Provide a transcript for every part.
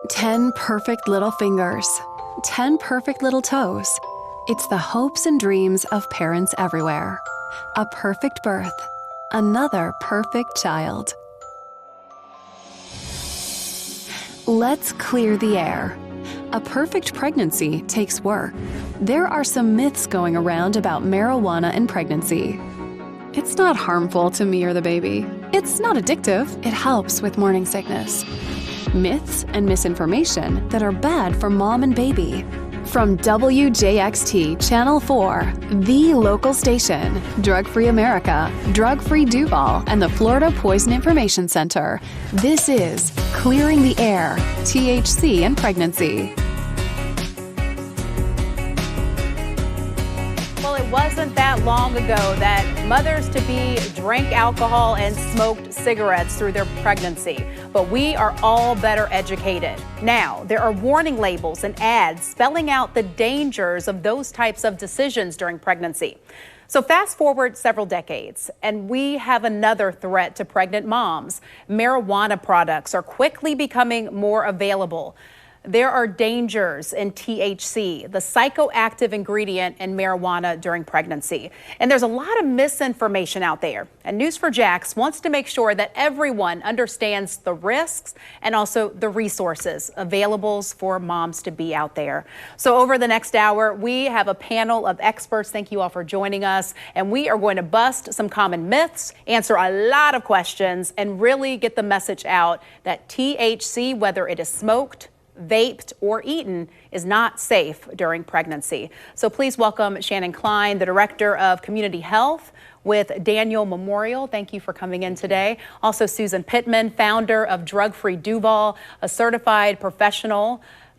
10 perfect little fingers, 10 perfect little toes. It's the hopes and dreams of parents everywhere. A perfect birth, another perfect child. Let's clear the air. A perfect pregnancy takes work. There are some myths going around about marijuana and pregnancy. It's not harmful to me or the baby. It's not addictive. It helps with morning sickness. Myths and misinformation that are bad for mom and baby. From WJXT Channel 4, the local station, Drug-Free America, Drug-Free Duval, and the Florida Poison Information Center, this is Clearing the Air, THC and Pregnancy. Well, it wasn't that long ago that mothers-to-be drank alcohol and smoked cigarettes through their pregnancy. But we are all better educated. Now, there are warning labels and ads spelling out the dangers of those types of decisions during pregnancy. So fast forward several decades, and we have another threat to pregnant moms. Marijuana products are quickly becoming more available. There are dangers in THC, the psychoactive ingredient in marijuana during pregnancy. And there's a lot of misinformation out there. And News4Jax wants to make sure that everyone understands the risks and also the resources available for moms to be out there. So over the next hour, we have a panel of experts. Thank you all for joining us. And we are going to bust some common myths, answer a lot of questions, and really get the message out that THC, whether it is smoked, vaped, or eaten, is not safe during pregnancy. So please welcome Shannon Klein, the Director of Community Health with Daniel Memorial. Thank you for coming in today. Also Susan Pittman, founder of Drug-Free Duval, a certified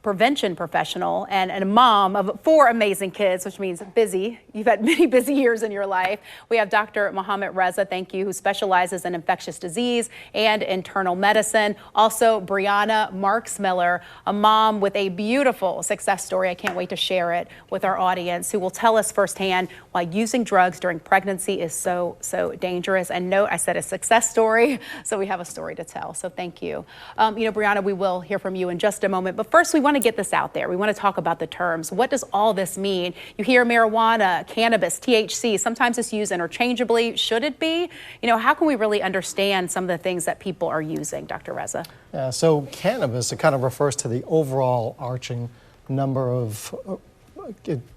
prevention professional, and a mom of 4 amazing kids, which means busy. You've had many busy years in your life. We have Dr. Mohammed Reza, thank you, who specializes in infectious disease and internal medicine. Also, Brianna Marks Miller, a mom with a beautiful success story. I can't wait to share it with our audience, who will tell us firsthand why using drugs during pregnancy is so dangerous. And note, I said a success story, so we have a story to tell. So thank you. Brianna, we will hear from you in just a moment. But first, we want to get this out there. We want to talk about the terms. What does all this mean? You hear marijuana, cannabis, THC. Sometimes it's used interchangeably. Should it be? How can we really understand some of the things that people are using, Dr. Reza? Yeah, so cannabis, it kind of refers to the overall arching number of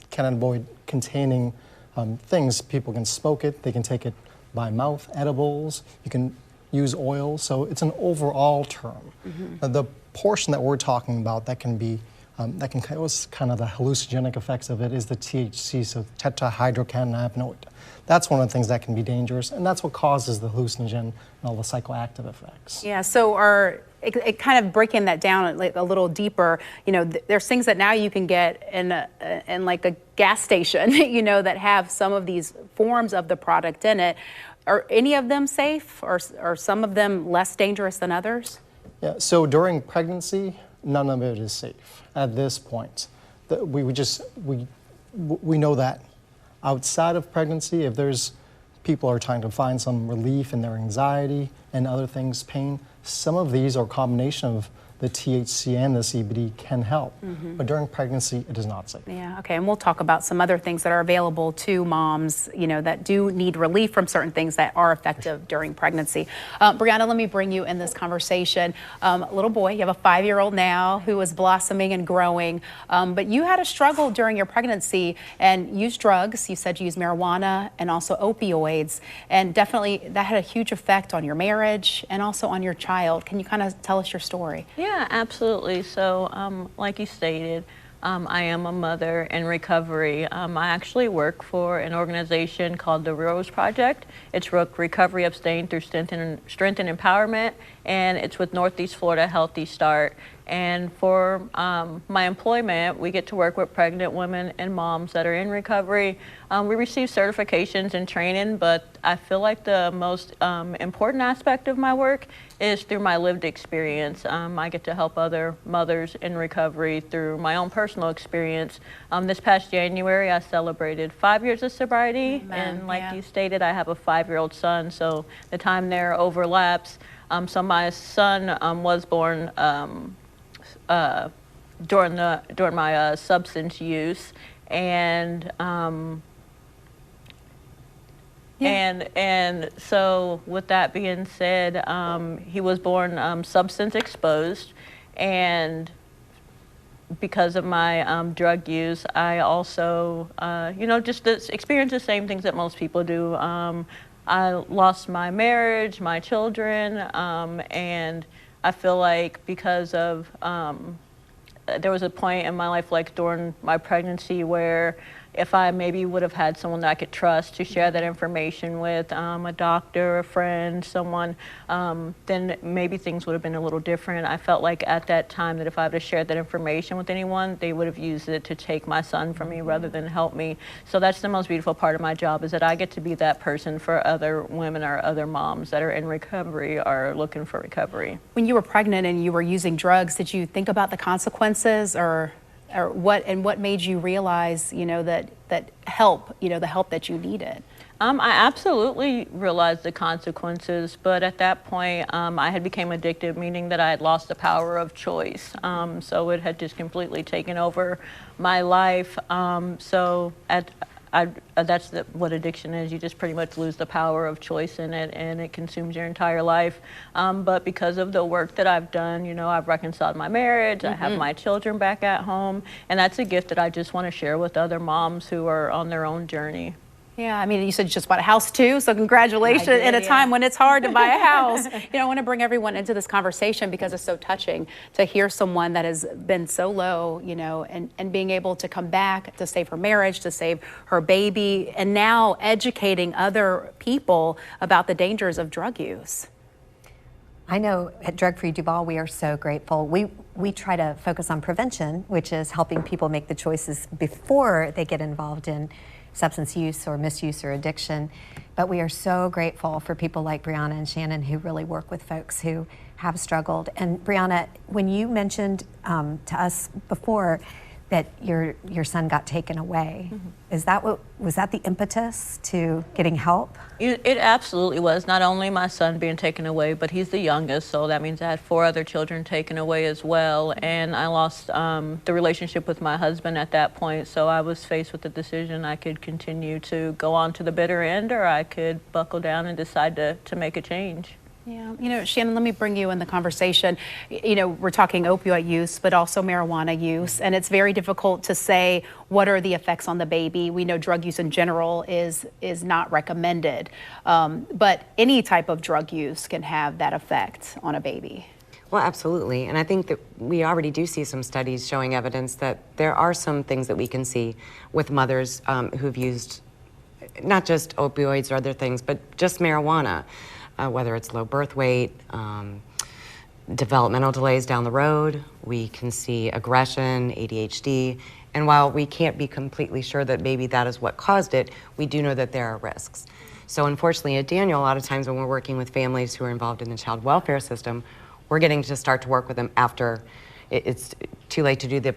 cannabinoid containing things. People can smoke it, they can take it by mouth, edibles, you can use oil, so it's an overall term. Mm-hmm. The portion that we're talking about that can be, that can cause kind of the hallucinogenic effects of it is the THC, so tetrahydrocannabinoid. That's one of the things that can be dangerous, and that's what causes the hallucinogen and all the psychoactive effects. Yeah, so it kind of breaking that down a little deeper, there's things that now you can get in like a gas station, that have some of these forms of the product in it. Are any of them safe, or are some of them less dangerous than others? Yeah, so during pregnancy, none of it is safe at this point. We know that. Outside of pregnancy, if there's people are trying to find some relief in their anxiety and other things, pain, some of these or a combination of the THC and the CBD can help. Mm-hmm. But during pregnancy, it is not safe. Yeah, okay, and we'll talk about some other things that are available to moms, that do need relief from certain things that are effective during pregnancy. Brianna, let me bring you in this conversation. Little boy, you have a 5-year-old now who is blossoming and growing, but you had a struggle during your pregnancy and used drugs. You said you used marijuana and also opioids, and definitely that had a huge effect on your marriage and also on your child. Can you kind of tell us your story? Yeah, absolutely. So, like you stated, I am a mother in recovery. I actually work for an organization called the Rose Project. It's Recovery Abstain through Strength and Empowerment, and it's with Northeast Florida Healthy Start. And for my employment, we get to work with pregnant women and moms that are in recovery. We receive certifications and training, but I feel like the most important aspect of my work is through my lived experience. I get to help other mothers in recovery through my own personal experience. This past January, I celebrated 5 years of sobriety, and like you stated, I have a 5-year-old son, so the time there overlaps. So my son was born during my substance use, and and so with that being said, he was born substance exposed, and because of my drug use, I also just experience the same things that most people do. I lost my marriage, my children, and I feel like because of there was a point in my life, like during my pregnancy, where if I maybe would have had someone that I could trust to share that information with, a doctor, a friend, someone, then maybe things would have been a little different. I felt like at that time that if I would have shared that information with anyone, they would have used it to take my son from me rather than help me. So that's the most beautiful part of my job, is that I get to be that person for other women or other moms that are in recovery or looking for recovery. When you were pregnant and you were using drugs, did you think about the consequences, or what made you realize, that help, the help that you needed? I absolutely realized the consequences, but at that point, I had become addicted, meaning that I had lost the power of choice. So it had just completely taken over my life. That's what addiction is. You just pretty much lose the power of choice in it, and it consumes your entire life. But because of the work that I've done, I've reconciled my marriage, I have my children back at home, and that's a gift that I just want to share with other moms who are on their own journey. Yeah, I mean, you said you just bought a house too, so congratulations. In a time when it's hard to buy a house. I want to bring everyone into this conversation because it's so touching to hear someone that has been so low, and being able to come back to save her marriage, to save her baby, and now educating other people about the dangers of drug use. I know at Drug Free Duval, we are so grateful. We try to focus on prevention, which is helping people make the choices before they get involved in substance use or misuse or addiction. But we are so grateful for people like Brianna and Shannon who really work with folks who have struggled. And Brianna, when you mentioned to us before that your son got taken away, was that the impetus to getting help? It absolutely was. Not only my son being taken away, but he's the youngest, so that means I had 4 other children taken away as well. And I lost the relationship with my husband at that point, so I was faced with the decision I could continue to go on to the bitter end, or I could buckle down and decide to make a change. Yeah, Shannon, let me bring you in the conversation. We're talking opioid use, but also marijuana use, and it's very difficult to say what are the effects on the baby. We know drug use in general is not recommended, but any type of drug use can have that effect on a baby. Well, absolutely, and I think that we already do see some studies showing evidence that there are some things that we can see with mothers who've used not just opioids or other things, but just marijuana. Whether it's low birth weight, developmental delays down the road, we can see aggression, ADHD, and while we can't be completely sure that maybe that is what caused it, we do know that there are risks. So unfortunately at Daniel, a lot of times when we're working with families who are involved in the child welfare system, we're getting to start to work with them after it's too late to do the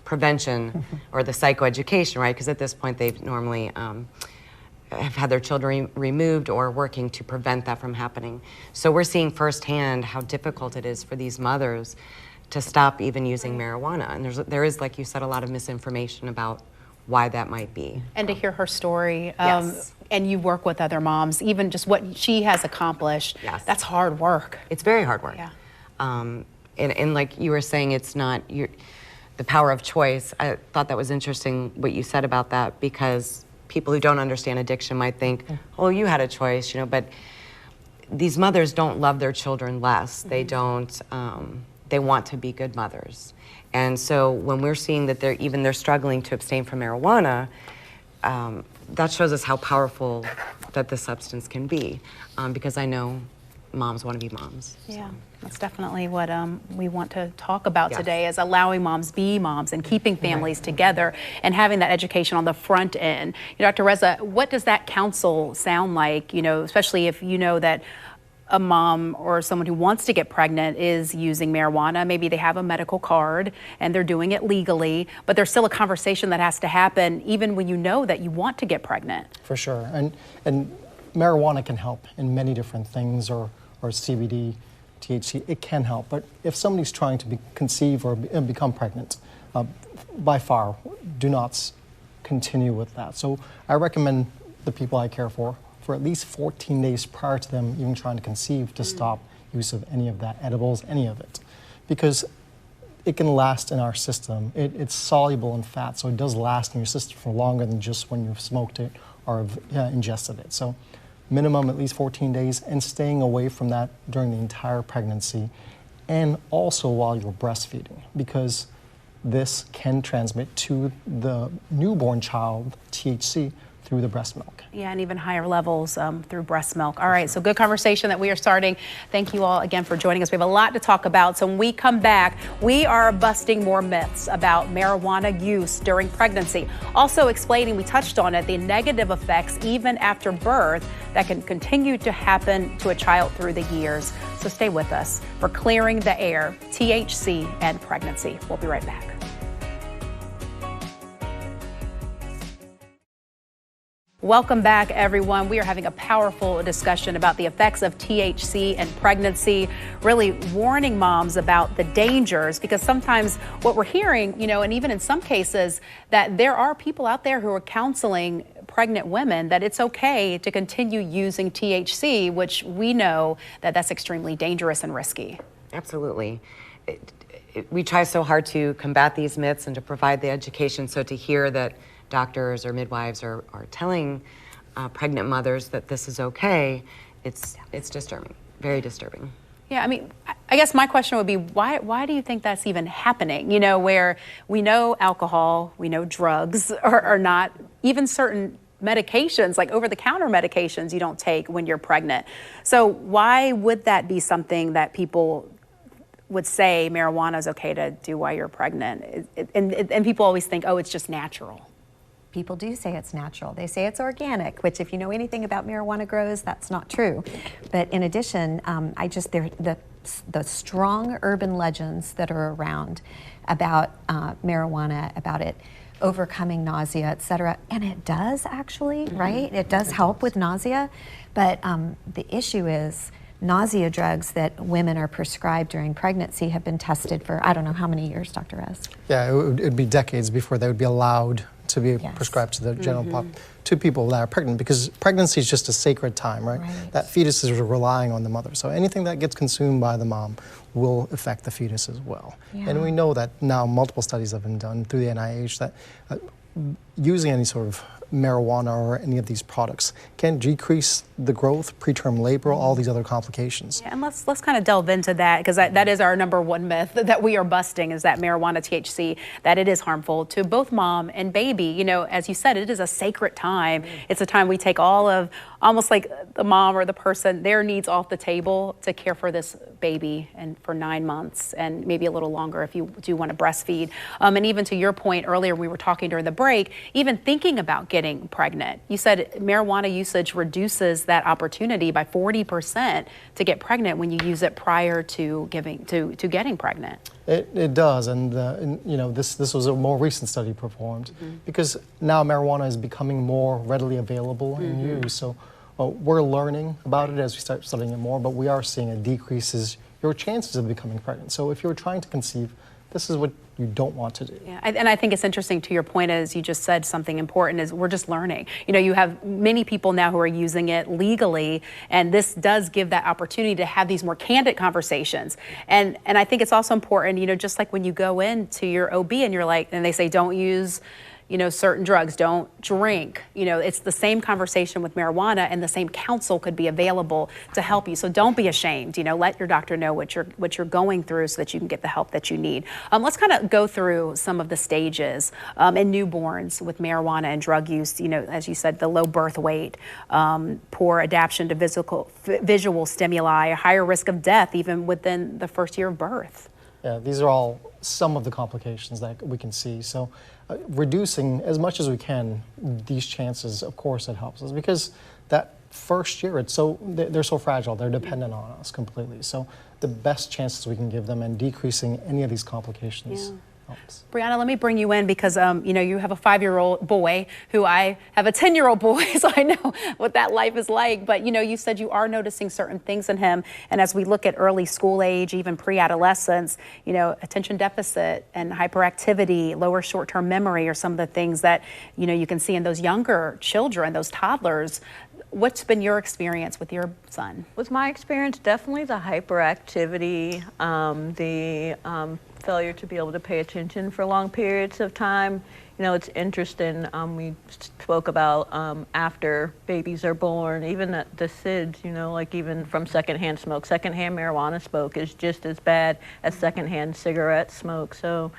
prevention or the psychoeducation, right? Because at this point they've normally have had their children removed or working to prevent that from happening. So we're seeing firsthand how difficult it is for these mothers to stop even using marijuana. And there is, like you said, a lot of misinformation about why that might be. And to hear her story, yes. And you work with other moms, even just what she has accomplished, yes. That's hard work. It's very hard work. Yeah. And like you were saying, it's not the power of choice. I thought that was interesting what you said about that, because people who don't understand addiction might think, oh, you had a choice, but these mothers don't love their children less. They don't, they want to be good mothers. And so when we're seeing that they're struggling to abstain from marijuana, that shows us how powerful that the substance can be. Because I know moms want to be moms. Yeah, that's definitely what we want to talk about Yes. today, is allowing moms be moms and keeping families together and having that education on the front end. Dr. Reza, what does that counsel sound like, especially if you know that a mom or someone who wants to get pregnant is using marijuana? Maybe they have a medical card and they're doing it legally, but there's still a conversation that has to happen even when you know that you want to get pregnant. For sure. And marijuana can help in many different things, or CBD, THC, it can help. But if somebody's trying to conceive or become pregnant, by far, do not continue with that. So I recommend the people I care for at least 14 days prior to them even trying to conceive to stop use of any of that, edibles, any of it. Because it can last in our system. It's soluble in fat, so it does last in your system for longer than just when you've smoked it or have ingested it. So minimum at least 14 days, and staying away from that during the entire pregnancy, and also while you're breastfeeding, because this can transmit to the newborn child THC through the breast milk. Yeah, and even higher levels through breast milk. All right, so good conversation that we are starting. Thank you all again for joining us. We have a lot to talk about. So when we come back, we are busting more myths about marijuana use during pregnancy. Also explaining, we touched on it, the negative effects even after birth that can continue to happen to a child through the years. So stay with us for Clearing the Air, THC and Pregnancy. We'll be right back. Welcome back, everyone. We are having a powerful discussion about the effects of THC and pregnancy, really warning moms about the dangers, because sometimes what we're hearing, and even in some cases, that there are people out there who are counseling pregnant women that it's okay to continue using THC, which we know that that's extremely dangerous and risky. Absolutely. We try so hard to combat these myths and to provide the education, so to hear that doctors or midwives are telling pregnant mothers that this is okay, it's disturbing, very disturbing. Yeah, I mean, I guess my question would be, why do you think that's even happening? Where we know alcohol, we know drugs are not, even certain medications, like over-the-counter medications you don't take when you're pregnant. So why would that be something that people would say marijuana is okay to do while you're pregnant? And people always think, oh, it's just natural. People do say it's natural. They say it's organic, which if you know anything about marijuana grows, that's not true. But in addition, the strong urban legends that are around about marijuana, about it overcoming nausea, et cetera, and it does actually, right? It does help with nausea, but the issue is nausea drugs that women are prescribed during pregnancy have been tested for, I don't know how many years, Dr. Rez? Yeah, it would be decades before they would be allowed to be prescribed to the general to people that are pregnant, because pregnancy is just a sacred time, right? That fetus is relying on the mother. So anything that gets consumed by the mom will affect the fetus as well. And we know that now multiple studies have been done through the NIH that using any sort of marijuana or any of these products can decrease the growth, preterm labor, all these other complications. Yeah, and let's kind of delve into that, because that is our number one myth that we are busting, is that marijuana, THC, that it is harmful to both mom and baby. As you said, it is a sacred time. It's a time we take all of, almost like the mom or the person, their needs off the table to care for this baby and for 9 months and maybe a little longer if you do want to breastfeed. And even to your point earlier, we were talking during the break, even thinking about getting pregnant. You said marijuana usage reduces that opportunity by 40% to get pregnant when you use it prior to getting pregnant. It does, and this was a more recent study performed, because now marijuana is becoming more readily available in use. So we're learning about it as we start studying it more, but we are seeing it decreases your chances of becoming pregnant. So if you're trying to conceive, this is what you don't want to do. Yeah, and I think it's interesting, to your point, as you just said, something important is we're just learning. You have many people now who are using it legally, and this does give that opportunity to have these more candid conversations. And I think it's also important, just like when you go into your OB and you're like, and they say don't use certain drugs, don't drink. It's the same conversation with marijuana, and the same counsel could be available to help you. So don't be ashamed. Let your doctor know what you're going through so that you can get the help that you need. Let's kind of go through some of the stages in newborns with marijuana and drug use. As you said, the low birth weight, poor adaptation to visual stimuli, higher risk of death even within the first year of birth. Yeah, these are all some of the complications that we can see. So reducing as much as we can these chances, of course it helps us, because that first year, they're so fragile, they're dependent on us completely. So the best chances we can give them and decreasing any of these complications helps. Brianna, let me bring you in because you have a 5-year-old boy who I have a 10-year-old boy, so I know what that life is like. But you said you are noticing certain things in him, and as we look at early school age, even pre-adolescence, attention deficit and hyperactivity, lower short-term memory are some of the things that you can see in those younger children, those toddlers. What's been your experience with your son? With my experience, definitely the hyperactivity, the failure to be able to pay attention for long periods of time. It's interesting. We spoke about after babies are born, even the SIDS, like even from secondhand smoke. Secondhand marijuana smoke is just as bad as secondhand cigarette smoke. So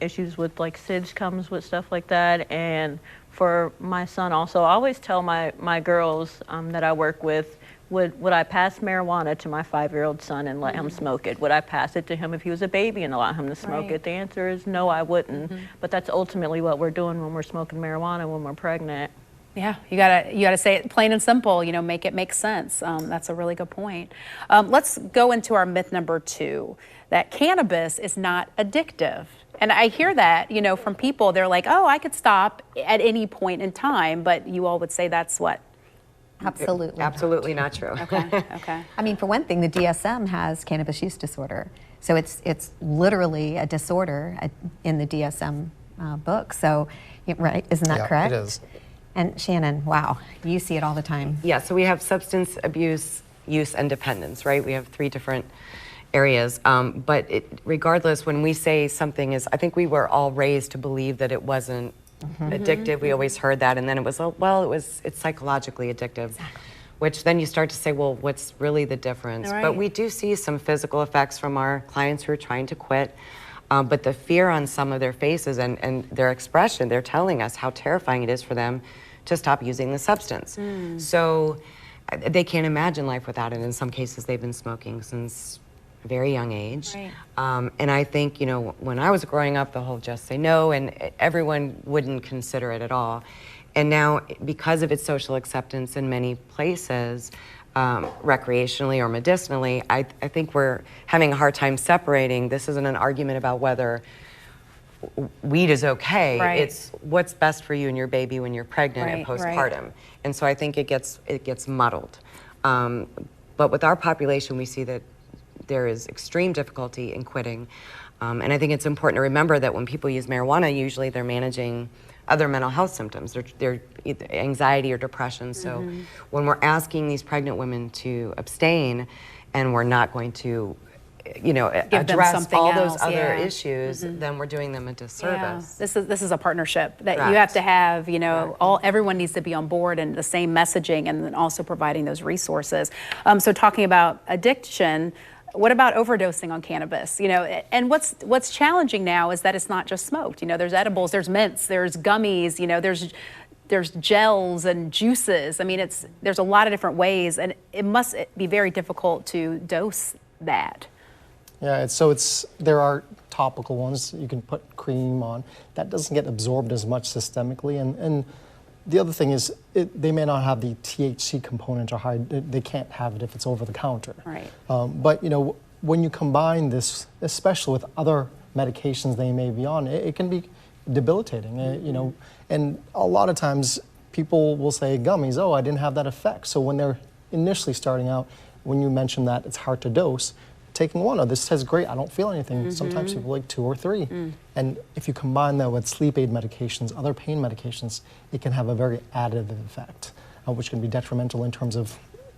issues with like SIDS comes with stuff like that. And for my son also, I always tell my girls that I work with, would I pass marijuana to my 5-year-old son and let him smoke it? Would I pass it to him if he was a baby and allow him to smoke it? The answer is no, I wouldn't. But that's ultimately what we're doing when we're smoking marijuana when we're pregnant. Yeah, you gotta say it plain and simple. Make it make sense. That's a really good point. Let's go into our myth number 2: that cannabis is not addictive. And I hear that, from people. They're like, "Oh, I could stop at any point in time," but you all would say that's what. Absolutely not true. Okay. I mean, for one thing, the DSM has cannabis use disorder. So it's literally a disorder in the DSM book. So, right, isn't that correct? It is. And Shannon, wow, you see it all the time. Yeah, so we have substance abuse, use, and dependence, right? We have 3 different areas. But regardless, when we say something is, I think we were all raised to believe that it wasn't addictive. We always heard that, and then it was, it's psychologically addictive. Exactly. Which then you start to say, well, what's really the difference? Right. But we do see some physical effects from our clients who are trying to quit. But the fear on some of their faces and their expression, they're telling us how terrifying it is for them to stop using the substance. So they can't imagine life without it. In some cases, they've been smoking since a very young age. Right. And I think, when I was growing up, the whole just say no, and everyone wouldn't consider it at all. And now, because of its social acceptance in many places, recreationally or medicinally, I think we're having a hard time separating. This isn't an argument about whether weed is okay. Right. It's what's best for you and your baby when you're pregnant and postpartum. Right. And so I think it gets muddled. But with our population, we see that there is extreme difficulty in quitting. And I think it's important to remember that when people use marijuana, usually they're managing other mental health symptoms. They're either anxiety or depression. So when we're asking these pregnant women to abstain, and we're not going to, address all those other issues, then we're doing them a disservice. Yeah. This is a partnership that you have to have. Everyone needs to be on board and the same messaging, and then also providing those resources. So talking about addiction. What about overdosing on cannabis? And what's challenging now is that it's not just smoked. There's edibles, there's mints, there's gummies, there's gels and juices. I mean, there's a lot of different ways, and it must be very difficult to dose that. Yeah, there are topical ones you can put cream on. That doesn't get absorbed as much systemically, and the other thing is they may not have the THC component or high. They can't have it if it's over the counter. Right. But when you combine this, especially with other medications they may be on, it can be debilitating. And a lot of times people will say gummies. Oh, I didn't have that effect. So when they're initially starting out, when you mention that it's hard to dose, taking one, this says great, I don't feel anything. Sometimes people like 2 or 3. And if you combine that with sleep aid medications, other pain medications, it can have a very additive effect, which can be detrimental in terms of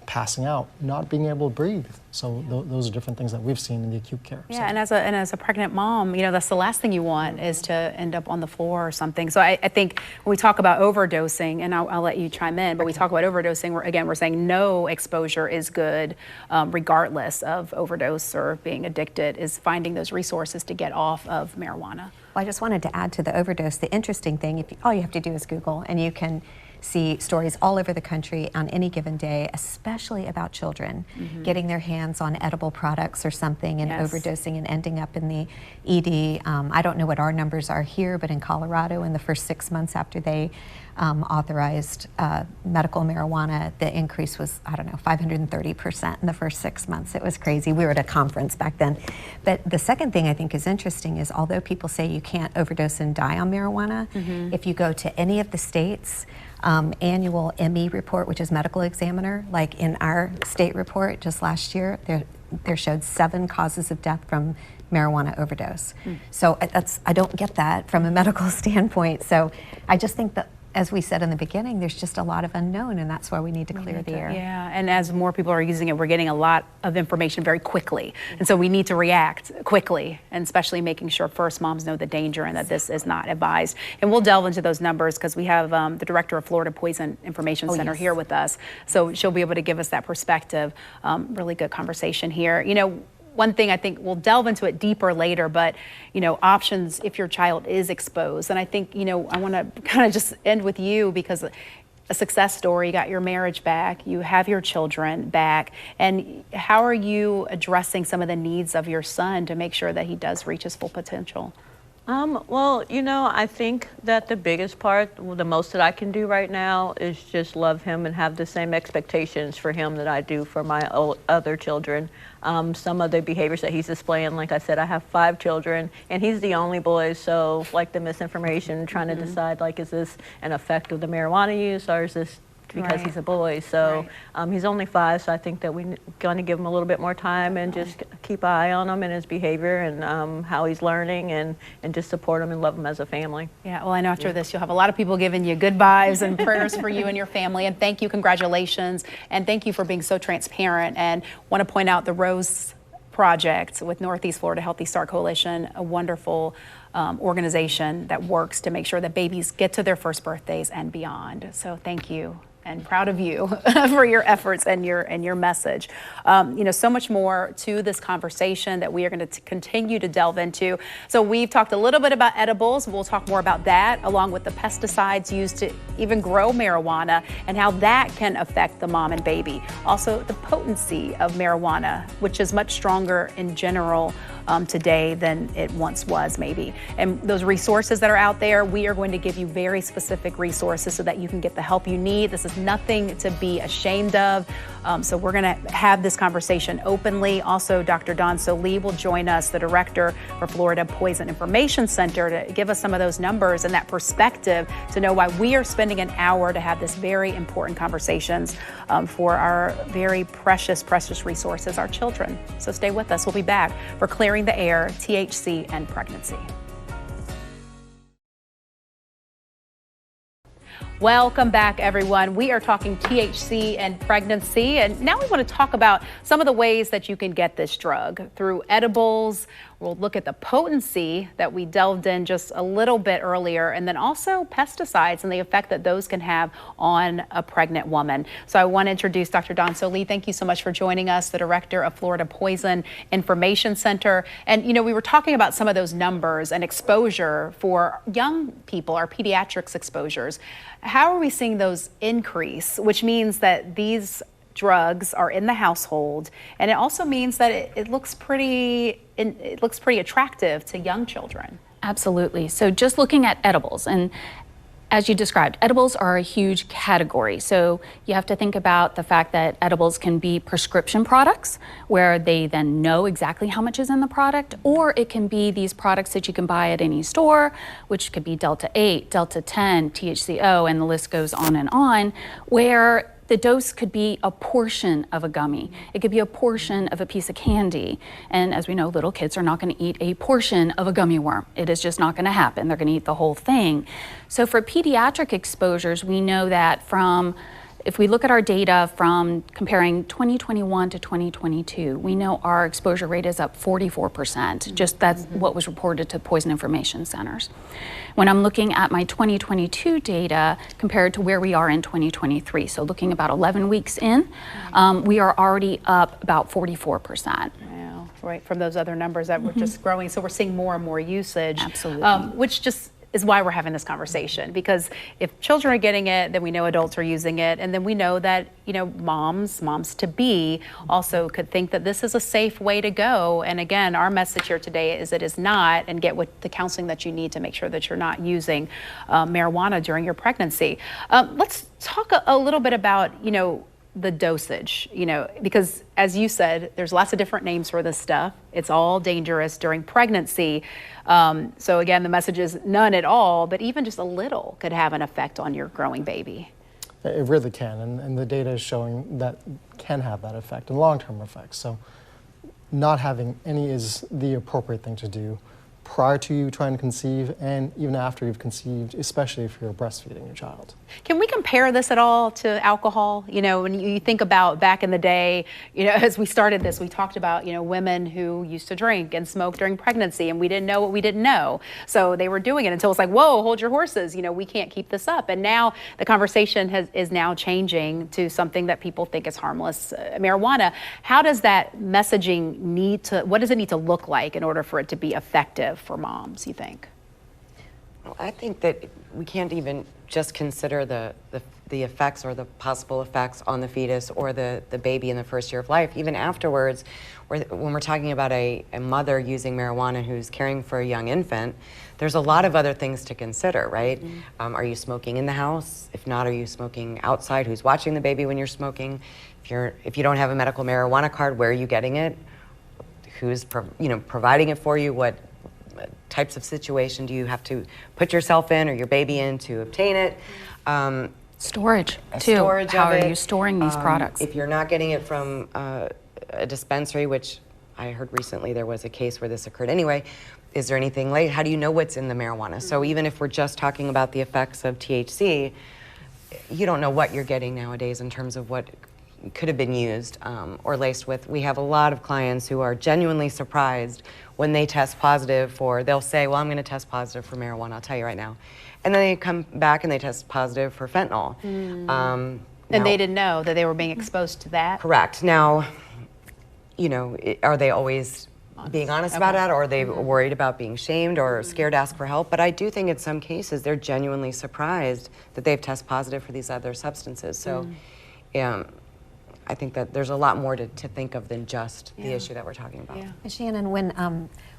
passing out, not being able to breathe. So those are different things that we've seen in the acute care. Yeah, and as a pregnant mom, you know, that's the last thing you want is to end up on the floor or something. So I think when we talk about overdosing, and I'll let you chime in, but we talk about overdosing, we're saying no exposure is good, regardless of overdose or being addicted, is finding those resources to get off of marijuana. Well, I just wanted to add to the overdose, the interesting thing, all you have to do is Google, and you can see stories all over the country on any given day, especially about children getting their hands on edible products or something and overdosing and ending up in the ED. I don't know what our numbers are here, but in Colorado, in the first 6 months after they authorized medical marijuana, the increase was, I don't know, 530% in the first 6 months. It was crazy. We were at a conference back then. But the second thing I think is interesting is, although people say you can't overdose and die on marijuana, if you go to any of the states, annual ME report, which is medical examiner, like in our state report just last year, there showed 7 causes of death from marijuana overdose. So I don't get that from a medical standpoint. So I just think that, as we said in the beginning, there's just a lot of unknown, and that's why we need to clear the air. Yeah, and as more people are using it, we're getting a lot of information very quickly. And so we need to react quickly, and especially making sure first moms know the danger and that this is not advised. And we'll delve into those numbers because we have the director of Florida Poison Information Center here with us. So she'll be able to give us that perspective. Really good conversation here. You know, one thing I think we'll delve into it deeper later, but, you know, options if your child is exposed. And I think, you know, I want to kind of just end with you, because a success story, you got your marriage back, you have your children back, and how are you addressing some of the needs of your son to make sure that he does reach his full potential? Well, you know, I think that the biggest part, the most that I can do right now, is just love him and have the same expectations for him that I do for my other children. Some of the behaviors that he's displaying, like I said, I have 5 children, and he's the only boy, so like the misinformation, trying to decide, like, is this an effect of the marijuana use, or is this because he's a boy? So he's only 5, so I think that we're going to give him a little bit more time and just keep an eye on him and his behavior and how he's learning, and just support him and love him as a family. Yeah, well, I know after this you'll have a lot of people giving you good vibes and prayers for you and your family. And thank you, congratulations, and thank you for being so transparent. And want to point out the Rose Project with Northeast Florida Healthy Start Coalition, a wonderful organization that works to make sure that babies get to their first birthdays and beyond. So thank you, and proud of you for your efforts and your message. You know, so much more to this conversation that we are going to continue to delve into. So we've talked a little bit about edibles. We'll talk more about that, along with the pesticides used to even grow marijuana and how that can affect the mom and baby. Also, the potency of marijuana, which is much stronger in general today than it once was, maybe. And those resources that are out there, we are going to give you very specific resources so that you can get the help you need. This is nothing to be ashamed of. So we're going to have this conversation openly. Also, Dr. Dawn Solie will join us, the director for Florida Poison Information Center, to give us some of those numbers and that perspective to know why we are spending an hour to have this very important conversations for our very precious, precious resources, our children. So stay with us. We'll be back for Clearing the Air, THC, and Pregnancy. Welcome back, everyone. We are talking THC and pregnancy, and now we want to talk about some of the ways that you can get this drug through edibles. We'll look at the potency that we delved in just a little bit earlier, and then also pesticides and the effect that those can have on a pregnant woman. So I want to introduce Dr. Dawn Solie. Thank you so much for joining us, the director of Florida Poison Information Center. And, you know, we were talking about some of those numbers and exposure for young people, our pediatrics exposures. How are we seeing those increase, which means that these drugs are in the household, and it also means that it looks pretty attractive to young children? Absolutely. So just looking at edibles, and as you described, edibles are a huge category. So you have to think about the fact that edibles can be prescription products where they then know exactly how much is in the product, or it can be these products that you can buy at any store, which could be Delta 8, Delta 10, THCO, and the list goes on, where the dose could be a portion of a gummy. It could be a portion of a piece of candy. And as we know, little kids are not going to eat a portion of a gummy worm. It is just not going to happen. They're going to eat the whole thing. So for pediatric exposures, we know that from If we look at our data from comparing 2021 to 2022, we know our exposure rate is up 44%. Just that's what was reported to Poison Information Centers. When I'm looking at my 2022 data compared to where we are in 2023, so looking about 11 weeks in, we are already up about 44%. Yeah, right, from those other numbers that were just growing. So we're seeing more and more usage. Absolutely. Which just is why we're having this conversation, because if children are getting it, then we know adults are using it, and then we know that, you know, moms to be also could think that this is a safe way to go. And again, our message here today is it is not, and get with the counseling that you need to make sure that you're not using marijuana during your pregnancy. Let's talk a little bit about, you know, the dosage, you know, because as you said, there's lots of different names for this stuff. It's all dangerous during pregnancy. So again, the message is none at all, but even just a little could have an effect on your growing baby. It really can, and the data is showing that can have that effect and long-term effects. So not having any is the appropriate thing to do prior to you trying to conceive and even after you've conceived, especially if you're breastfeeding your child. Can we compare this at all to alcohol? You know, when you think about back in the day, you know, as we started this, we talked about, you know, women who used to drink and smoke during pregnancy, and we didn't know what we didn't know. So they were doing it until it's like, whoa, hold your horses. You know, we can't keep this up. And now the conversation is now changing to something that people think is harmless, marijuana. How does that messaging what does it need to look like in order for it to be effective for moms, you think? Well, I think that we can't even just consider the effects or the possible effects on the fetus or the baby in the first year of life. Even afterwards, when we're talking about a mother using marijuana who's caring for a young infant, there's a lot of other things to consider, right? Are you smoking in the house? If not, are you smoking outside? Who's watching the baby when you're smoking? If you don't have a medical marijuana card, where are you getting it? Who's providing it for you? What types of situation do you have to put yourself in or your baby in to obtain it? Storage, too. Storage How of it. are you storing these products? If you're not getting it from a dispensary, which I heard recently there was a case where this occurred anyway, is there anything late? How do you know what's in the marijuana? So even if we're just talking about the effects of THC, you don't know what you're getting nowadays in terms of what could have been used or laced with. We have a lot of clients who are genuinely surprised when they test positive they'll say, well, I'm going to test positive for marijuana, I'll tell you right now. And then they come back and they test positive for fentanyl. And they didn't know that they were being exposed to that? Correct. Now, you know, are they always being honest about it, or are they worried about being shamed or scared to ask for help? But I do think in some cases they're genuinely surprised that they've tested positive for these other substances. So I think that there's a lot more to think of than just the issue that we're talking about. Shannon, when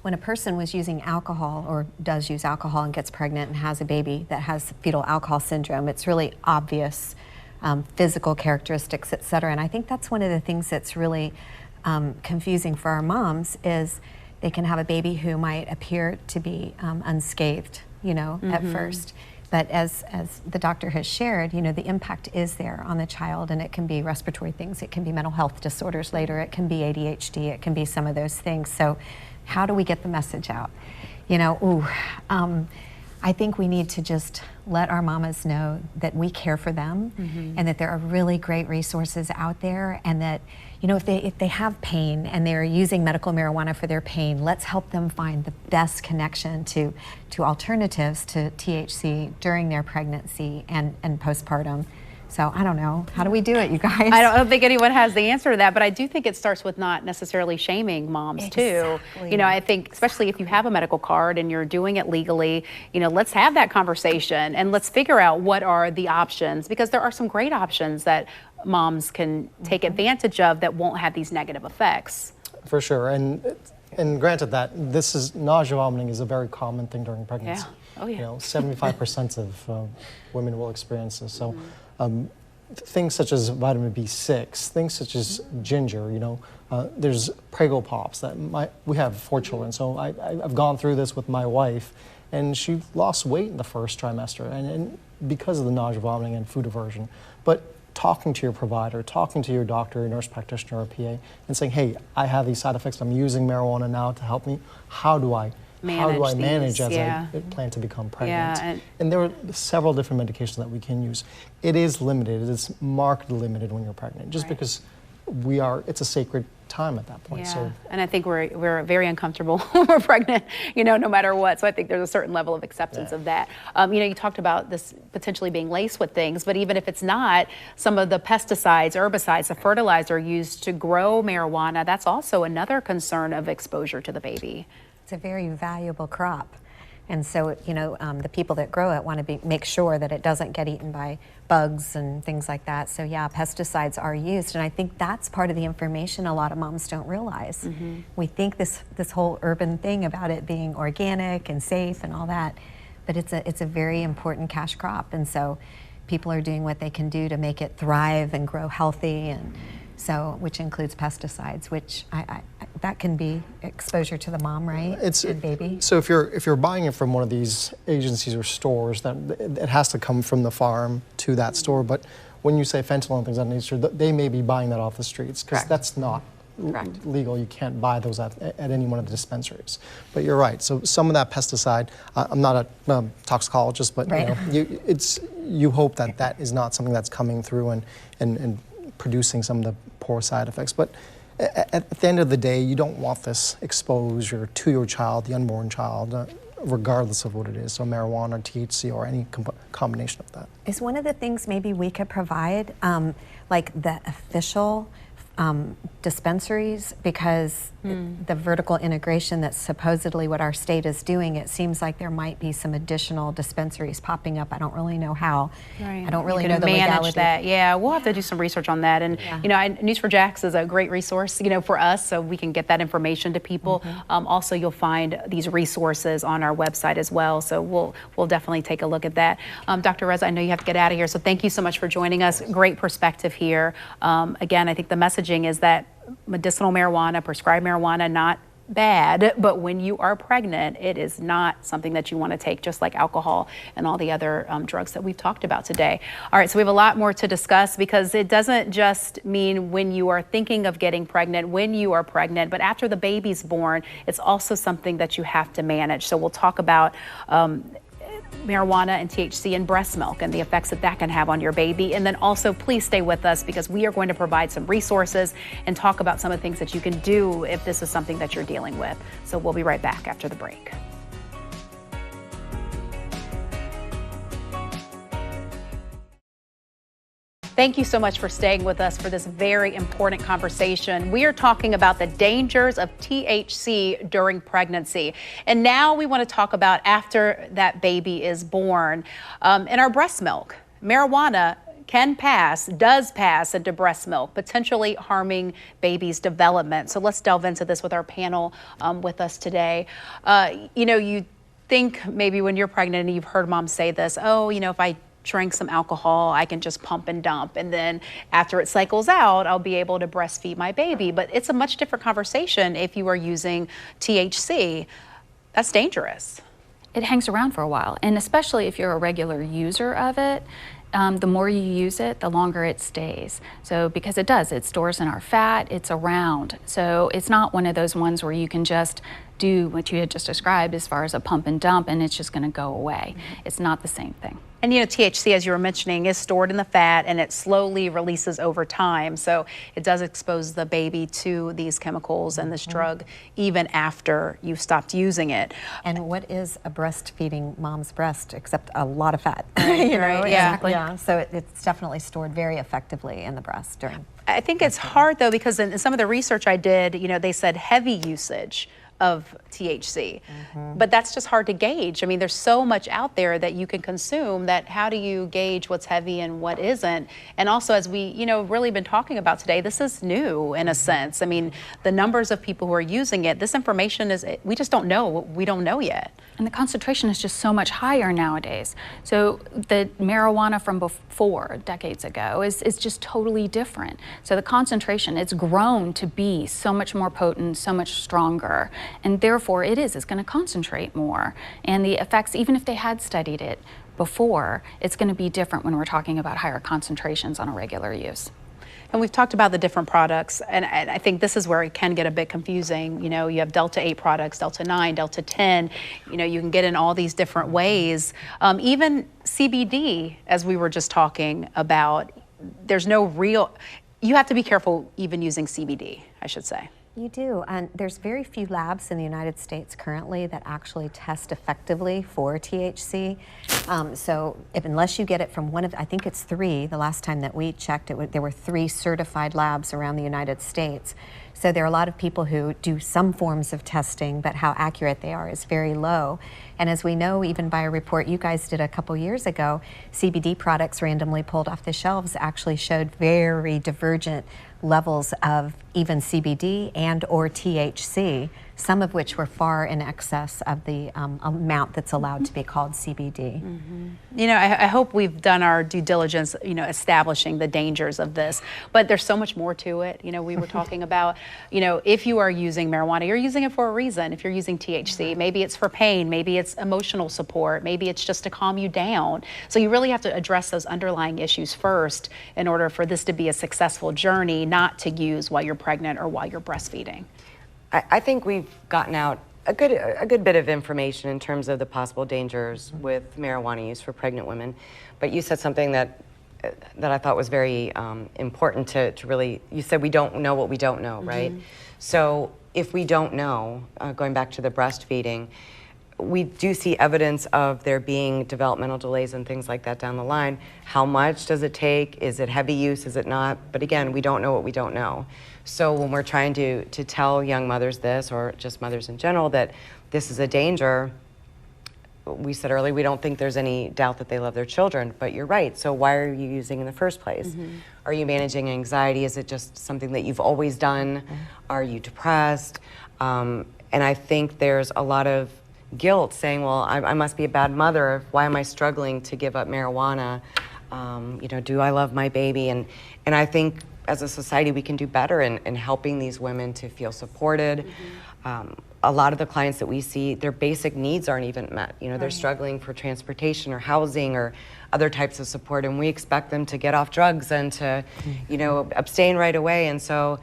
a person was using alcohol or does use alcohol and gets pregnant and has a baby that has fetal alcohol syndrome, it's really obvious physical characteristics, et cetera. And I think that's one of the things that's really confusing for our moms is they can have a baby who might appear to be unscathed, you know, at first. But as the doctor has shared, you know, the impact is there on the child, and it can be respiratory things, it can be mental health disorders later, it can be ADHD, it can be some of those things. So how do we get the message out? You know, I think we need to just let our mamas know that we care for them and that there are really great resources out there, and that, you know, if they have pain and they're using medical marijuana for their pain, let's help them find the best connection to alternatives to THC during their pregnancy and postpartum. So I don't know. How do we do it, you guys? I don't think anyone has the answer to that, but I do think it starts with not necessarily shaming moms too. You know, I think especially if you have a medical card and you're doing it legally, you know, let's have that conversation and let's figure out what are the options, because there are some great options that moms can take advantage of that won't have these negative effects. For sure, and granted that nausea vomiting is a very common thing during pregnancy. Oh yeah. You know, 75% of women will experience this. So things such as vitamin B6, things such as ginger, you know, there's Prego Pops that we have 4 children, so I've gone through this with my wife, and she lost weight in the first trimester, and because of the nausea vomiting and food aversion. But talking to your provider, talking to your doctor, nurse practitioner, or PA, and saying, hey, I have these side effects, I'm using marijuana now to help me, how do I how do I these? manage as Yeah. I plan to become pregnant? Yeah, and there are several different medications that we can use. It is limited. It is markedly limited when you're pregnant, just Right. because it's a sacred time at that point. Yeah, So and I think we're very uncomfortable when we're pregnant, no matter what. So I think there's a certain level of acceptance of that. You talked about this potentially being laced with things, but even if it's not, some of the pesticides, herbicides, the fertilizer used to grow marijuana, that's also another concern of exposure to the baby. It's a very valuable crop. And so, the people that grow it want to make sure that it doesn't get eaten by bugs and things like that. So yeah, pesticides are used. And I think that's part of the information a lot of moms don't realize. We think this whole urban thing about it being organic and safe and all that, but it's a very important cash crop. And so people are doing what they can do to make it thrive and grow healthy, and so, which includes pesticides, which that can be exposure to the mom, right? And baby. So if you're buying it from one of these agencies or stores, that it has to come from the farm to that store. But when you say fentanyl and things of that nature, they may be buying that off the streets, because that's not legal. You can't buy those at any one of the dispensaries. But you're right. So some of that pesticide, I'm not a toxicologist, but you hope that is not something that's coming through and producing some of the poor side effects. But at the end of the day, you don't want this exposure to your child, the unborn child, regardless of what it is. So marijuana, THC, or any combination of that. Is one of the things maybe we could provide, like the official dispensaries, because the vertical integration that's supposedly what our state is doing, it seems like there might be some additional dispensaries popping up. I don't really know how. Right. I don't really know the manage legality. that. Yeah, we'll have to do some research on that. And News4Jax is a great resource, for us, so we can get that information to people. Also, you'll find these resources on our website as well. So we'll definitely take a look at that. Dr. Reza, I know you have to get out of here, so thank you so much for joining us. Great perspective here. Again, I think the messaging is that medicinal marijuana, prescribed marijuana, not bad, but when you are pregnant, it is not something that you want to take, just like alcohol and all the other drugs that we've talked about today. All right, so we have a lot more to discuss, because it doesn't just mean when you are thinking of getting pregnant, when you are pregnant, but after the baby's born, it's also something that you have to manage. So we'll talk about marijuana and THC in breast milk and the effects that can have on your baby. And then also, please stay with us, because we are going to provide some resources and talk about some of the things that you can do if this is something that you're dealing with. So we'll be right back after the break. Thank you so much for staying with us for this very important conversation. We are talking about the dangers of THC during pregnancy. And now we want to talk about after that baby is born. In our breast milk, marijuana does pass into breast milk, potentially harming baby's development. So let's delve into this with our panel with us today. You think maybe when you're pregnant, and you've heard moms say this, if I drink some alcohol, I can just pump and dump, and then after it cycles out, I'll be able to breastfeed my baby. But it's a much different conversation if you are using THC. That's dangerous. It hangs around for a while, and especially if you're a regular user of it, the more you use it, the longer it stays. So because it stores in our fat, it's around. So it's not one of those ones where you can just do what you had just described as far as a pump and dump and it's just going to go away. It's not the same thing. And THC, as you were mentioning, is stored in the fat and it slowly releases over time. So it does expose the baby to these chemicals and this drug even after you've stopped using it. And what is a breastfeeding mom's breast except a lot of fat? Right, yeah. Exactly. Yeah. So it's definitely stored very effectively in the breast during. I think it's hard though, because in some of the research I did, they said heavy usage of THC, but that's just hard to gauge. I mean, there's so much out there that you can consume that how do you gauge what's heavy and what isn't? And also, as we, really been talking about today, this is new in a sense. I mean, the numbers of people who are using it, this information we just don't know. We don't know yet. And the concentration is just so much higher nowadays. So the marijuana from before, decades ago, is just totally different. So the concentration, it's grown to be so much more potent, so much stronger. And therefore it's going to concentrate more. And the effects, even if they had studied it before, it's going to be different when we're talking about higher concentrations on a regular use. And we've talked about the different products, and I think this is where it can get a bit confusing. You know, you have Delta 8 products, Delta 9, Delta 10. You know, you can get in all these different ways. Even CBD, as we were just talking about, there's no real, you have to be careful even using CBD, I should say. You do, and there's very few labs in the United States currently that actually test effectively for THC. So unless you get it from one of, I think it's 3, the last time that we checked, there were 3 certified labs around the United States. So there are a lot of people who do some forms of testing, but how accurate they are is very low. And as we know, even by a report you guys did a couple years ago, CBD products randomly pulled off the shelves actually showed very divergent levels of even CBD and or THC, some of which were far in excess of the amount that's allowed to be called CBD. You know, I hope we've done our due diligence, you know, establishing the dangers of this, but there's so much more to it. You know, we were talking about, you know, if you are using marijuana, you're using it for a reason. If you're using THC, maybe it's for pain, maybe it's emotional support, maybe it's just to calm you down. So you really have to address those underlying issues first in order for this to be a successful journey, not to use while you're pregnant or while you're breastfeeding. I think we've gotten out a good bit of information in terms of the possible dangers with marijuana use for pregnant women. But you said something that I thought was very important to really, you said we don't know what we don't know, right? So if we don't know, going back to the breastfeeding, we do see evidence of there being developmental delays and things like that down the line. How much does it take? Is it heavy use? Is it not? But again, we don't know what we don't know. So when we're trying to tell young mothers this, or just mothers in general, that this is a danger, we said earlier, we don't think there's any doubt that they love their children, but you're right. So why are you using in the first place? Are you managing anxiety? Is it just something that you've always done? Are you depressed? And I think there's a lot of guilt saying, well, I must be a bad mother. Why am I struggling to give up marijuana? You know, do I love my baby? And I think as a society, we can do better in helping these women to feel supported. A lot of the clients that we see, their basic needs aren't even met. You know, they're struggling for transportation or housing or other types of support, and we expect them to get off drugs and to, you know, abstain right away. And so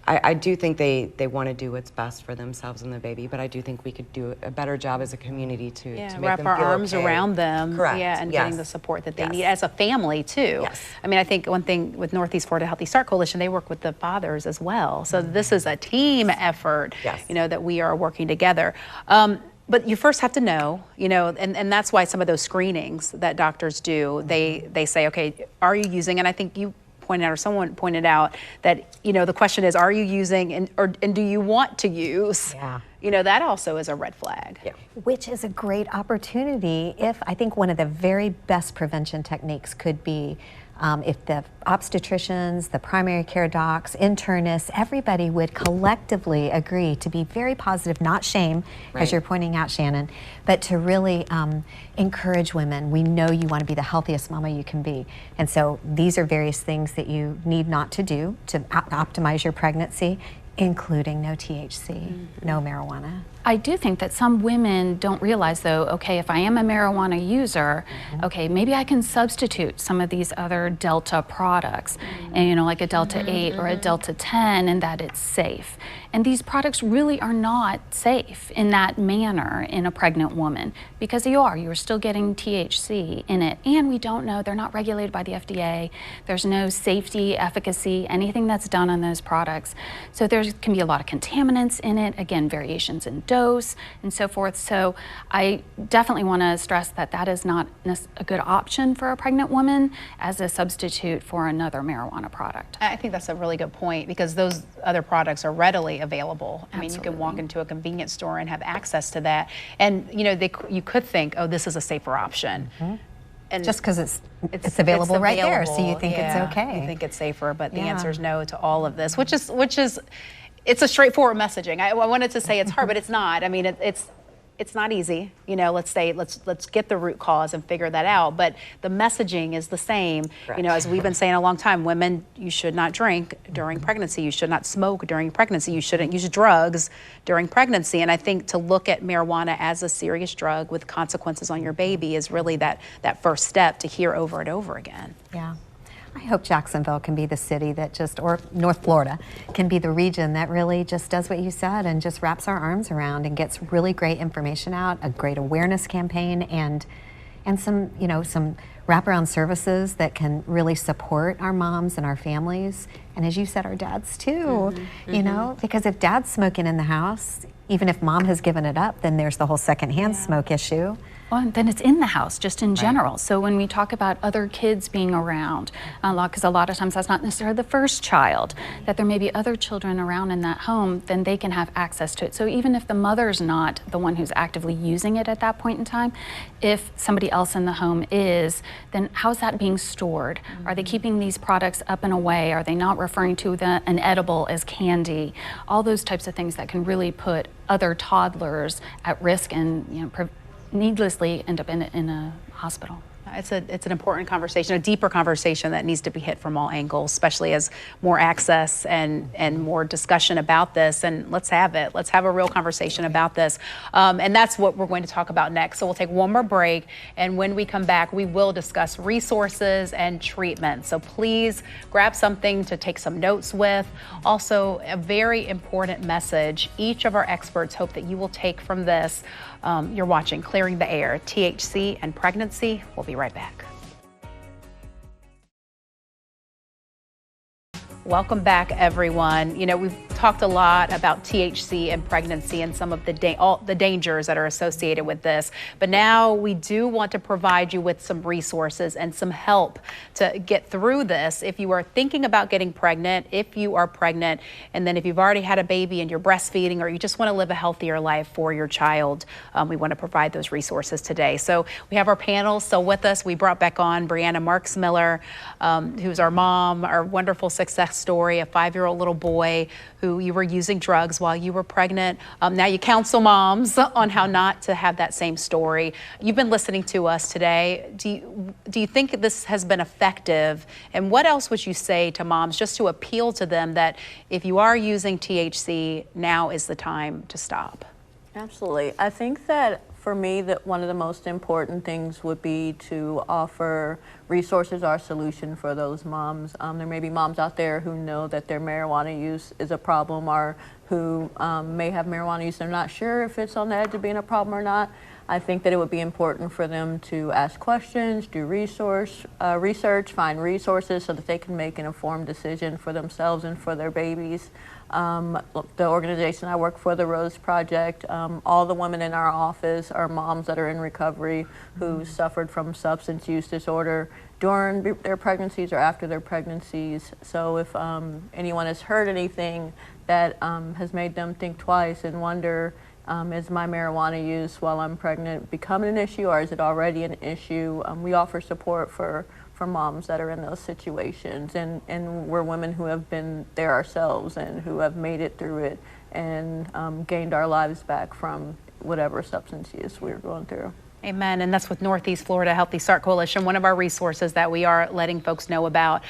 I do think they want to do what's best for themselves and the baby, but I do think we could do a better job as a community to make them wrap feel our arms okay. around them. Correct. Yeah, and getting the support that they need Yes. as a family too. Yes. I mean, I think one thing with Northeast Florida Healthy Start Coalition, they work with the fathers as well. So this is a team effort. Yes. You know, that we are working together. But you first have to know, you know, and that's why some of those screenings that doctors do, they say, okay, are you using? And I think you pointed out, or someone pointed out, that, you know, the question is, are you using and do you want to use? Yeah. You know, that also is a red flag. Yeah. Which is a great opportunity if, I think one of the very best prevention techniques could be if the obstetricians, the primary care docs, internists, everybody would collectively agree to be very positive, not shame, as you're pointing out, Shannon, but to really encourage women. We know you want to be the healthiest mama you can be. And so these are various things that you need not to do to optimize your pregnancy, including no THC, no marijuana. I do think that some women don't realize, though, okay, if I am a marijuana user, okay, maybe I can substitute some of these other Delta products, and, you know, like a Delta 8 or a Delta 10, and that it's safe. And these products really are not safe in that manner in a pregnant woman, because you're still getting THC in it, and we don't know, they're not regulated by the FDA. There's no safety, efficacy, anything that's done on those products. So there can be a lot of contaminants in it, again, variations in dose and so forth. So I definitely want to stress that that is not a good option for a pregnant woman as a substitute for another marijuana product. I think that's a really good point, because those other products are readily available. I mean, you can walk into a convenience store and have access to that. And, you know, you could think, oh, this is a safer option. And Just because it's available right there, so you think yeah, it's okay. You think it's safer, but the answer is no to all of this, which is it's a straightforward messaging. I wanted to say it's hard, but it's not. I mean, it's not easy. You know, let's get the root cause and figure that out. But the messaging is the same. Correct. You know, as we've been saying a long time, women, you should not drink during pregnancy. You should not smoke during pregnancy. You shouldn't use drugs during pregnancy. And I think to look at marijuana as a serious drug with consequences on your baby is really that first step to hear over and over again. Yeah. I hope Jacksonville can be the city that just, or North Florida, can be the region that really just does what you said and just wraps our arms around and gets really great information out, a great awareness campaign, and some, you know, some wraparound services that can really support our moms and our families. And as you said, our dads too, you know, because if dad's smoking in the house, even if mom has given it up, then there's the whole secondhand smoke issue. Well, and then it's in the house, just in general. So when we talk about other kids being around, because a lot of times that's not necessarily the first child, that there may be other children around in that home, then they can have access to it. So even if the mother's not the one who's actively using it at that point in time, if somebody else in the home is, then how's that being stored? Are they keeping these products up and away? Are they not referring to an edible as candy? All those types of things that can really put other toddlers at risk and, you know, needlessly end up in a hospital. It's an important conversation, a deeper conversation that needs to be hit from all angles, especially as more access and more discussion about this. And let's have it. Let's have a real conversation about this. And that's what we're going to talk about next. So we'll take one more break. And when we come back, we will discuss resources and treatment. So please grab something to take some notes with. Also, a very important message. Each of our experts hope that you will take from this. You're watching Clearing the Air, THC and Pregnancy. We'll be right back. Welcome back, everyone. You know, we've talked a lot about THC and pregnancy and some of the all the dangers that are associated with this. But now we do want to provide you with some resources and some help to get through this. If you are thinking about getting pregnant, if you are pregnant, and then if you've already had a baby and you're breastfeeding, or you just want to live a healthier life for your child, we want to provide those resources today. So we have our panel still with us. We brought back on Brianna Marks-Miller, who's our mom, our wonderful success story, a 5-year-old little boy who you were using drugs while you were pregnant. Now you counsel moms on how not to have that same story. You've been listening to us today. Do you think this has been effective? And what else would you say to moms just to appeal to them that if you are using THC, now is the time to stop? Absolutely. I think that for me, that one of the most important things would be to offer resources or solution for those moms. There may be moms out there who know that their marijuana use is a problem, or who may have marijuana use. They're not sure if it's on the edge of being a problem or not. I think that it would be important for them to ask questions, do research, find resources so that they can make an informed decision for themselves and for their babies. The organization I work for, the Rose Project, all the women in our office are moms that are in recovery who suffered from substance use disorder during their pregnancies or after their pregnancies. So if anyone has heard anything that has made them think twice and wonder, is my marijuana use while I'm pregnant becoming an issue, or is it already an issue? We offer support for moms that are in those situations, and we're women who have been there ourselves and who have made it through it and gained our lives back from whatever substance use we were going through. Amen. And that's with Northeast Florida Healthy Start Coalition, one of our resources that we are letting folks know about.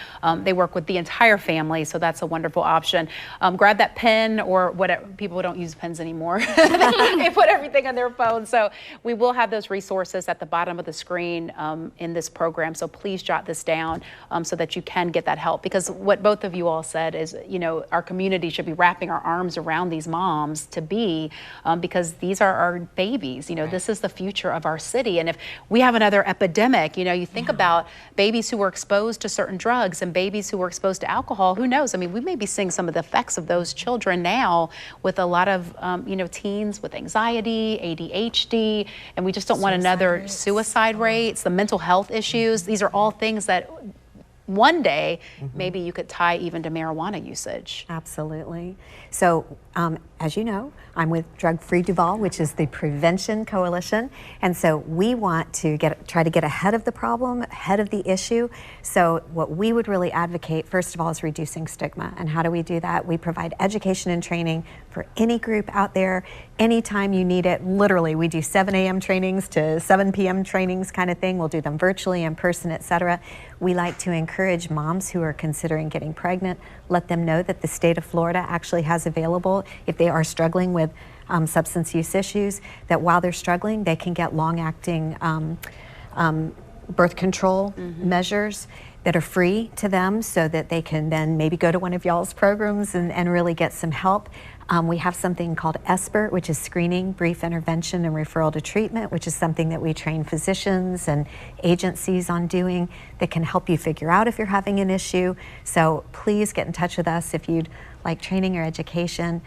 They work with the entire family, so that's a wonderful option. Grab that pen, or whatever. People don't use pens anymore. They put everything on their phone. So we will have those resources at the bottom of the screen in this program. So please jot this down so that you can get that help. Because what both of you all said is, you know, our community should be wrapping our arms around these moms to be, because these are our babies. You know, this is the future of our city. And if we have another epidemic, you know, you think about babies who were exposed to certain drugs and babies who were exposed to alcohol, who knows? I mean, we may be seeing some of the effects of those children now with a lot of, you know, teens with anxiety, ADHD, and we just don't want another suicide rates, the mental health issues. These are all things that one day, maybe you could tie even to marijuana usage. Absolutely. So, as you know, I'm with Drug Free Duval, which is the Prevention Coalition. And so we want to try to get ahead of the problem, ahead of the issue. So what we would really advocate, first of all, is reducing stigma. And how do we do that? We provide education and training for any group out there, anytime you need it. Literally, we do 7 a.m. trainings to 7 p.m. trainings kind of thing. We'll do them virtually, in person, etc. We like to encourage moms who are considering getting pregnant, let them know that the state of Florida actually has available, if they are struggling with substance use issues, that while they're struggling, they can get long-acting birth control measures that are free to them so that they can then maybe go to one of y'all's programs and really get some help. We have something called ESPERT, which is screening, brief intervention, and referral to treatment, which is something that we train physicians and agencies on doing that can help you figure out if you're having an issue. So please get in touch with us if you'd like training or education.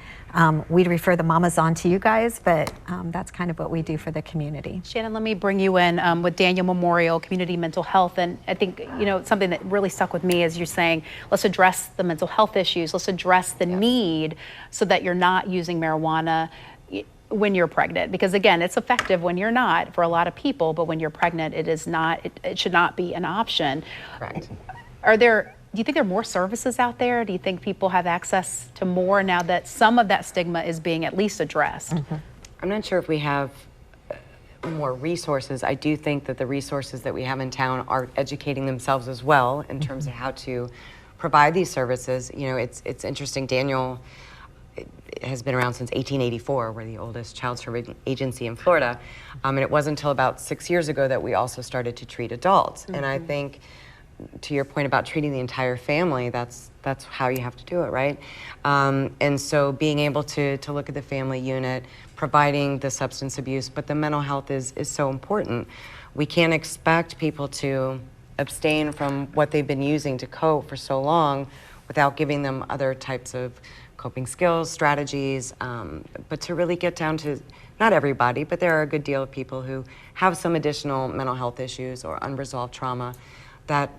We'd refer the mamas on to you guys, but that's kind of what we do for the community. Shannon, let me bring you in with Daniel Memorial Community Mental Health. And I think, something that really stuck with me is you're saying, let's address the mental health issues. Let's address the need so that you're not using marijuana when you're pregnant. Because again, it's effective when you're not for a lot of people, but when you're pregnant, it is not, it should not be an option. Correct. Do you think there are more services out there? Do you think people have access to more now that some of that stigma is being at least addressed? I'm not sure if we have more resources. I do think that the resources that we have in town are educating themselves as well in terms of how to provide these services. It's interesting. Daniel has been around since 1884. We're the oldest child serving agency in Florida. And it wasn't until about 6 years ago that we also started to treat adults. And I think, to your point about treating the entire family, that's how you have to do it, right? And so being able to look at the family unit, providing the substance abuse, but the mental health is so important. We can't expect people to abstain from what they've been using to cope for so long without giving them other types of coping skills, strategies, but to really get down to, not everybody, but there are a good deal of people who have some additional mental health issues or unresolved trauma that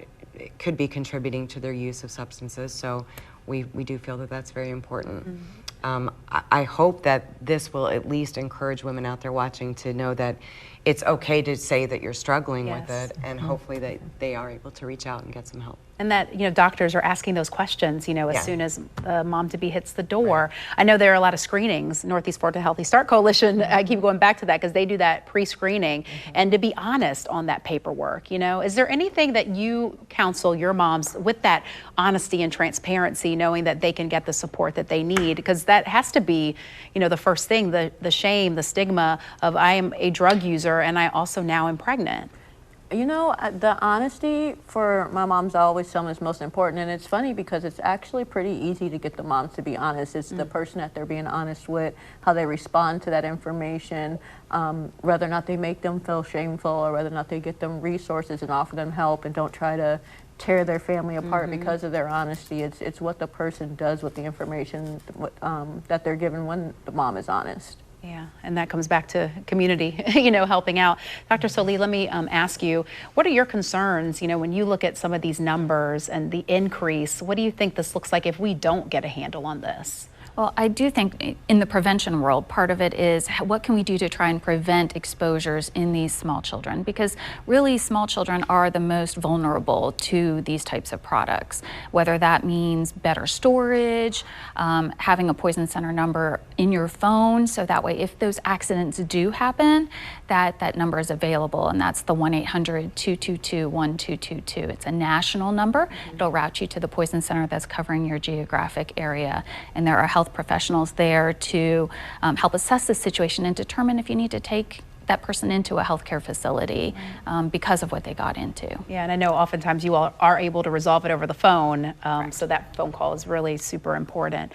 could be contributing to their use of substances. So we do feel that that's very important. I hope that this will at least encourage women out there watching to know that it's okay to say that you're struggling with it, and hopefully that they are able to reach out and get some help. And that, doctors are asking those questions, as soon as mom-to-be hits the door. I know there are a lot of screenings. Northeast Florida Healthy Start Coalition, I keep going back to that because they do that pre-screening. And to be honest on that paperwork, is there anything that you counsel your moms with that honesty and transparency, knowing that they can get the support that they need? Because that has to be, the first thing, the shame, the stigma of I am a drug user and I also now am pregnant. The honesty for my moms, I always tell them is most important. And it's funny because it's actually pretty easy to get the moms to be honest. It's the person that they're being honest with, how they respond to that information, whether or not they make them feel shameful or whether or not they get them resources and offer them help and don't try to tear their family apart because of their honesty. It's what the person does with the information that they're given when the mom is honest. Yeah, and that comes back to community, helping out. Dr. Solie, let me ask you, what are your concerns, when you look at some of these numbers and the increase, what do you think this looks like if we don't get a handle on this? Well, I do think in the prevention world, part of it is what can we do to try and prevent exposures in these small children? Because really small children are the most vulnerable to these types of products, whether that means better storage, having a poison center number in your phone, so that way if those accidents do happen, that number is available, and that's the 1-800-222-1222. It's a national number. It'll route you to the poison center that's covering your geographic area, and there are health professionals there to help assess the situation and determine if you need to take that person into a healthcare facility because of what they got into. Yeah, and I know oftentimes you all are able to resolve it over the phone, so that phone call is really super important.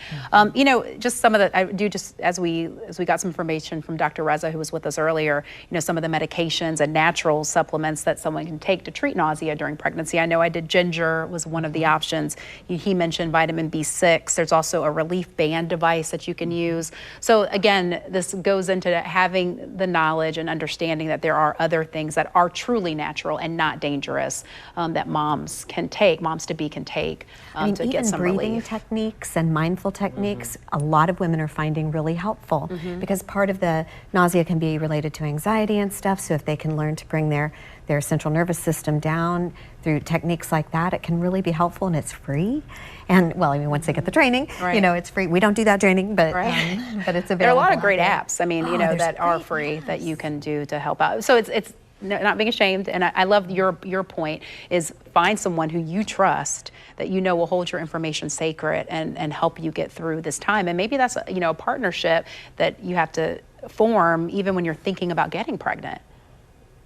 Just some of as we got some information from Dr. Reza, who was with us earlier, some of the medications and natural supplements that someone can take to treat nausea during pregnancy. I know I did ginger was one of the options. He mentioned vitamin B6. There's also a relief band device that you can use. So again, this goes into having the knowledge and understanding that there are other things that are truly natural and not dangerous that moms-to-be can take to get some relief. Breathing techniques and mindful techniques, a lot of women are finding really helpful because part of the nausea can be related to anxiety and stuff. So if they can learn to bring their central nervous system down through techniques like that, it can really be helpful, and it's free. And once they get the training, it's free. We don't do that training, but but it's available. There are a lot of great apps. That are free that you can do to help out. So it's not being ashamed, and I love your point is find someone who you trust that will hold your information sacred and help you get through this time. And maybe that's a partnership that you have to form even when you're thinking about getting pregnant.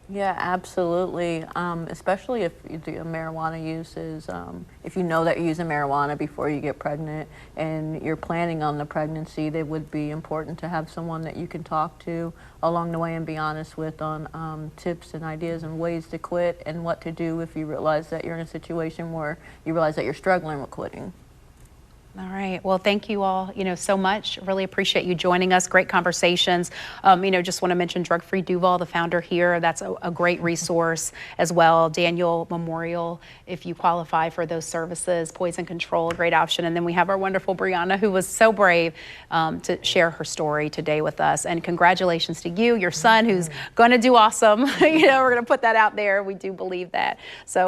Yeah, absolutely. Especially if the marijuana use is, if you know that you're using marijuana before you get pregnant and you're planning on the pregnancy, it would be important to have someone that you can talk to along the way and be honest with on tips and ideas and ways to quit and what to do if you realize that you're in a situation where you realize that you're struggling with quitting. All right. Well, thank you all, so much. Really appreciate you joining us. Great conversations. Just want to mention Drug Free Duval, the founder here. That's a great resource as well. Daniel Memorial, if you qualify for those services. Poison Control, a great option. And then we have our wonderful Brianna, who was so brave to share her story today with us. And congratulations to you, your son, who's going to do awesome. We're going to put that out there. We do believe that. So,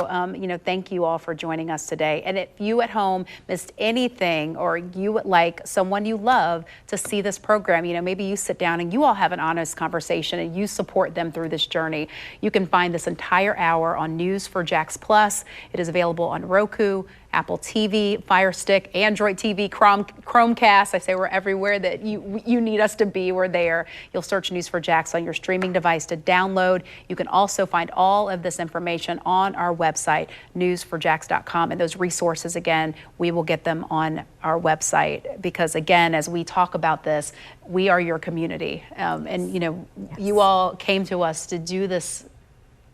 thank you all for joining us today. And if you at home missed anything, or you would like someone you love to see this program, maybe you sit down and you all have an honest conversation and you support them through this journey. You can find this entire hour on News4Jax Plus. It is available on Roku, Apple TV, Fire Stick, Android TV, Chromecast. I say we're everywhere that you need us to be. We're there. You'll search News4Jax on your streaming device to download. You can also find all of this information on our website, news4jax.com. And those resources, again, we will get them on our website because, again, as we talk about this, we are your community. You all came to us to do this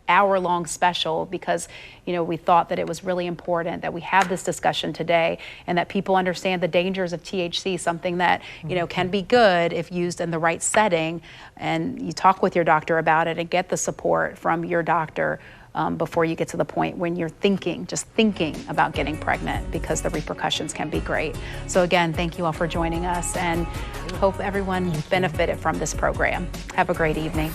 hour-long special because we thought that it was really important that we have this discussion today and that people understand the dangers of THC, something that can be good if used in the right setting, and you talk with your doctor about it and get the support from your doctor before you get to the point when you're just thinking about getting pregnant, because the repercussions can be great. So again, thank you all for joining us and hope everyone benefited from this program. Have a great evening.